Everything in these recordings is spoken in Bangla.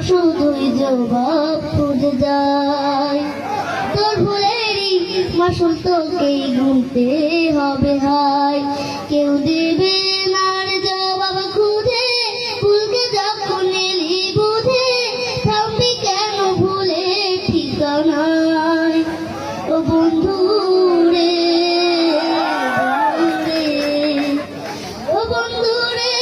শুধুই জবাব খুঁজে যায়, তোর ভুলেরই মাসুল তোকেই গুনতে হবে হায়। কেউ দেবে না রে জবাব খুঁজে, ভুলকে যখন এলি বুঝে, থামবি কেন ভুলে ঠিকানায়। ও বন্ধু রে, ও বন্ধু রে,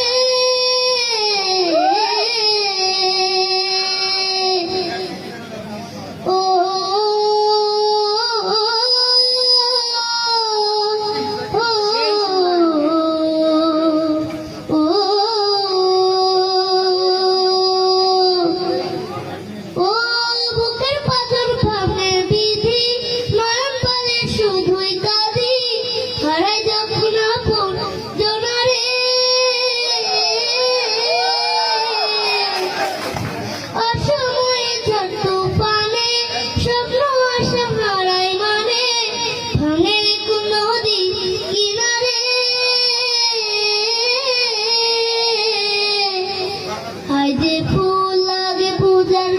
যে ফুল লাগে পূজার